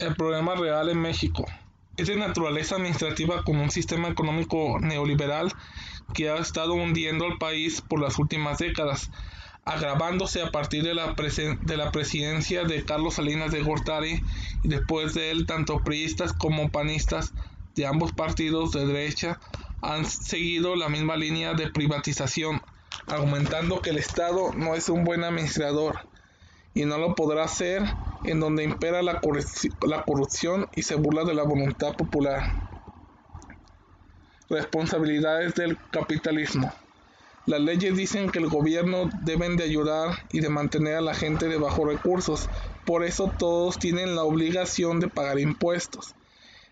El problema real en México es de naturaleza administrativa con un sistema económico neoliberal que ha estado hundiendo al país por las últimas décadas, agravándose a partir de la presidencia de Carlos Salinas de Gortari y después de él tanto priistas como panistas de ambos partidos de derecha han seguido la misma línea de privatización, argumentando que el Estado no es un buen administrador y no lo podrá ser, en donde impera la corrupción y se burla de la voluntad popular. Responsabilidades del capitalismo. Las leyes dicen que el gobierno deben de ayudar y de mantener a la gente de bajos recursos, por eso todos tienen la obligación de pagar impuestos.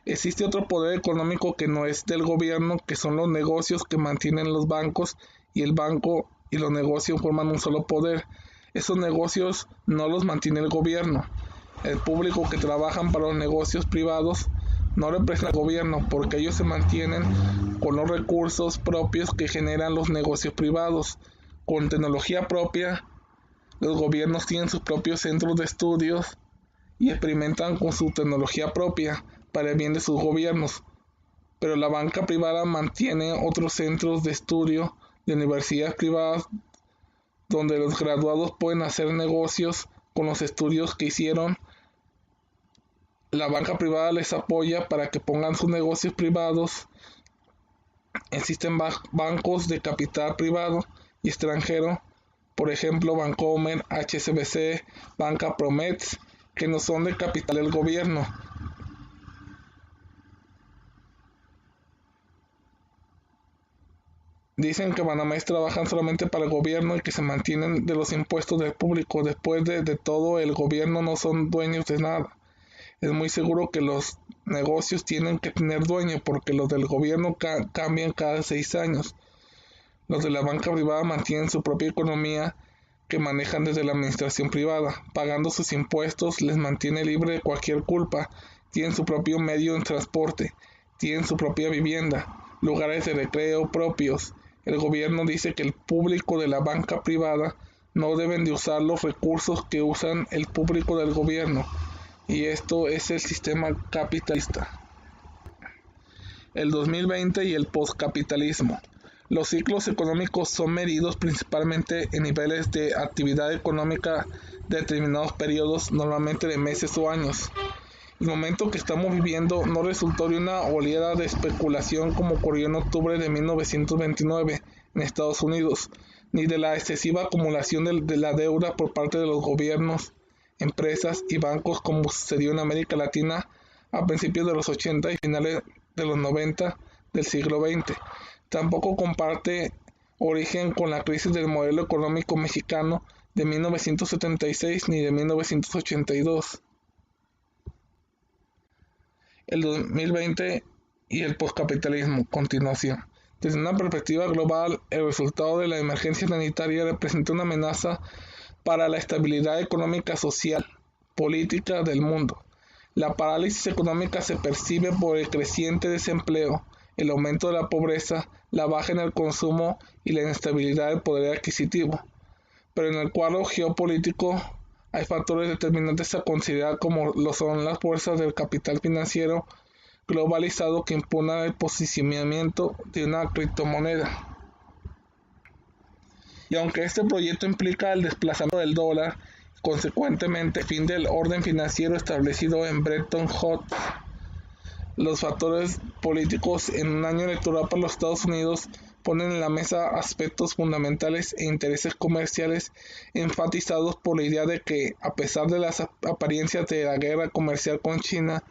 Existe otro poder económico que no es del gobierno, que son los negocios que mantienen los bancos, y el banco y los negocios forman un solo poder. Esos negocios no los mantiene el gobierno. El público que trabajan para los negocios privados no representa al gobierno porque ellos se mantienen con los recursos propios que generan los negocios privados. Con tecnología propia, los gobiernos tienen sus propios centros de estudios y experimentan con su tecnología propia para el bien de sus gobiernos. Pero la banca privada mantiene otros centros de estudio de universidades privadas donde los graduados pueden hacer negocios con los estudios que hicieron. La banca privada les apoya para que pongan sus negocios privados. Existen bancos de capital privado y extranjero, por ejemplo Bancomer, HSBC, Banca Promets, que no son de capital del gobierno. Dicen que Banamex trabajan solamente para el gobierno y que se mantienen de los impuestos del público. Después de todo, el gobierno no son dueños de nada. Es muy seguro que los negocios tienen que tener dueño porque los del gobierno cambian cada 6 años. Los de la banca privada mantienen su propia economía que manejan desde la administración privada. Pagando sus impuestos les mantiene libre de cualquier culpa. Tienen su propio medio de transporte. Tienen su propia vivienda. Lugares de recreo propios. El gobierno dice que el público de la banca privada no deben de usar los recursos que usan el público del gobierno. Y esto es el sistema capitalista. El 2020 y el postcapitalismo. Los ciclos económicos son medidos principalmente en niveles de actividad económica de determinados periodos, normalmente de meses o años. El momento que estamos viviendo no resultó de una oleada de especulación como ocurrió en octubre de 1929 en Estados Unidos, ni de la excesiva acumulación de la deuda por parte de los gobiernos, empresas y bancos como sucedió en América Latina a principios de los 80 y finales de los 90 del siglo XX. Tampoco comparte origen con la crisis del modelo económico mexicano de 1976 ni de 1982. El 2020 y el postcapitalismo. Continuación. Desde una perspectiva global, el resultado de la emergencia sanitaria representa una amenaza para la estabilidad económica, social, política del mundo. La parálisis económica se percibe por el creciente desempleo, el aumento de la pobreza, la baja en el consumo y la inestabilidad del poder adquisitivo. Pero en el cuadro geopolítico hay factores determinantes a considerar como lo son las fuerzas del capital financiero globalizado que impugnan el posicionamiento de una criptomoneda. Y aunque este proyecto implica el desplazamiento del dólar, consecuentemente el fin del orden financiero establecido en Bretton Woods, los factores políticos en un año electoral para los Estados Unidos ponen en la mesa aspectos fundamentales e intereses comerciales enfatizados por la idea de que, a pesar de las apariencias de la guerra comercial con China,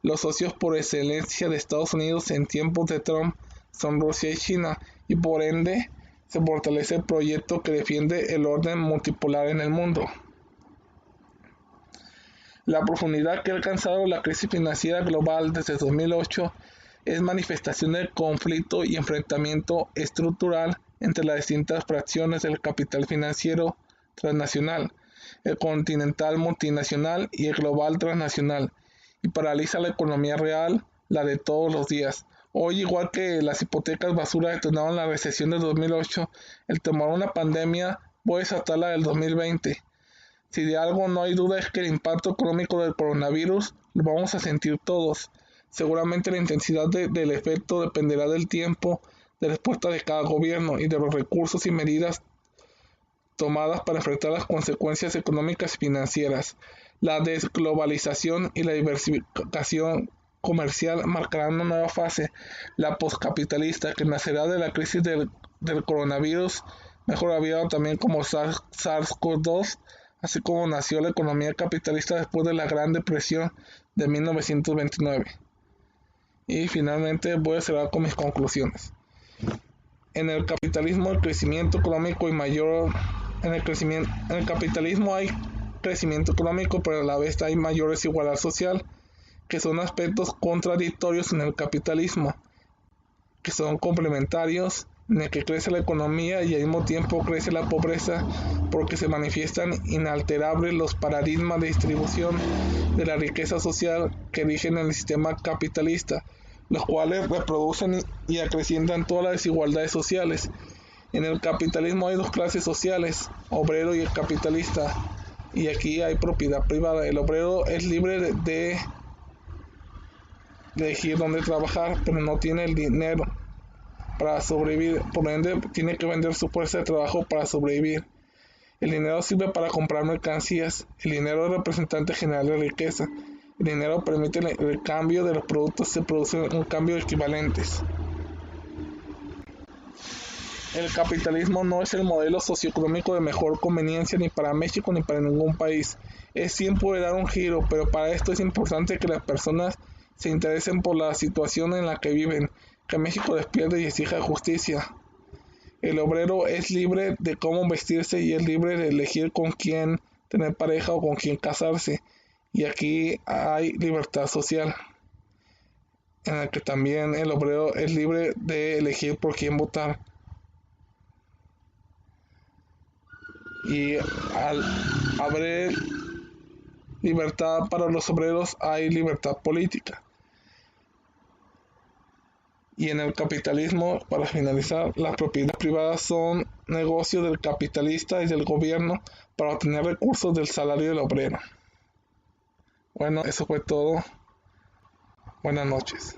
los socios por excelencia de Estados Unidos en tiempos de Trump son Rusia y China, y por ende se fortalece el proyecto que defiende el orden multipolar en el mundo. La profundidad que ha alcanzado la crisis financiera global desde 2008 es manifestación del conflicto y enfrentamiento estructural entre las distintas fracciones del capital financiero transnacional, el continental multinacional y el global transnacional, y paraliza la economía real, la de todos los días. Hoy, igual que las hipotecas basura detonaron la recesión de 2008, el temor a una pandemia puede desatar la del 2020. Si de algo no hay duda es que el impacto económico del coronavirus lo vamos a sentir todos. Seguramente la intensidad del efecto dependerá del tiempo de respuesta de cada gobierno y de los recursos y medidas tomadas para enfrentar las consecuencias económicas y financieras. La desglobalización y la diversificación comercial marcarán una nueva fase, la postcapitalista, que nacerá de la crisis del coronavirus, mejor abreviado también como SARS-CoV-2, así como nació la economía capitalista después de la Gran Depresión de 1929. Y finalmente voy a cerrar con mis conclusiones. En el capitalismo el crecimiento económico y mayor en el capitalismo hay crecimiento económico, pero a la vez hay mayor desigualdad social, que son aspectos contradictorios en el capitalismo, que son complementarios, en el que crece la economía y al mismo tiempo crece la pobreza, porque se manifiestan inalterables los paradigmas de distribución de la riqueza social que rigen el sistema capitalista, los cuales reproducen y acrecientan todas las desigualdades sociales. En el capitalismo hay dos clases sociales, obrero y el capitalista, y aquí hay propiedad privada. El obrero es libre de elegir dónde trabajar, pero no tiene el dinero para sobrevivir, por ende tiene que vender su fuerza de trabajo para sobrevivir. El dinero sirve para comprar mercancías, el dinero es representante general de riqueza, el dinero permite el cambio de los productos, se produce un cambio de equivalentes. El capitalismo no es el modelo socioeconómico de mejor conveniencia ni para México ni para ningún país. Es tiempo de dar un giro, pero para esto es importante que las personas se interesen por la situación en la que viven, que México despierte y exija justicia. El obrero es libre de cómo vestirse y es libre de elegir con quién tener pareja o con quién casarse. Y aquí hay libertad social, en la que también el obrero es libre de elegir por quién votar. Y al haber libertad para los obreros hay libertad política. Y en el capitalismo, para finalizar, las propiedades privadas son negocios del capitalista y del gobierno para obtener recursos del salario del obrero. Bueno, eso fue todo. Buenas noches.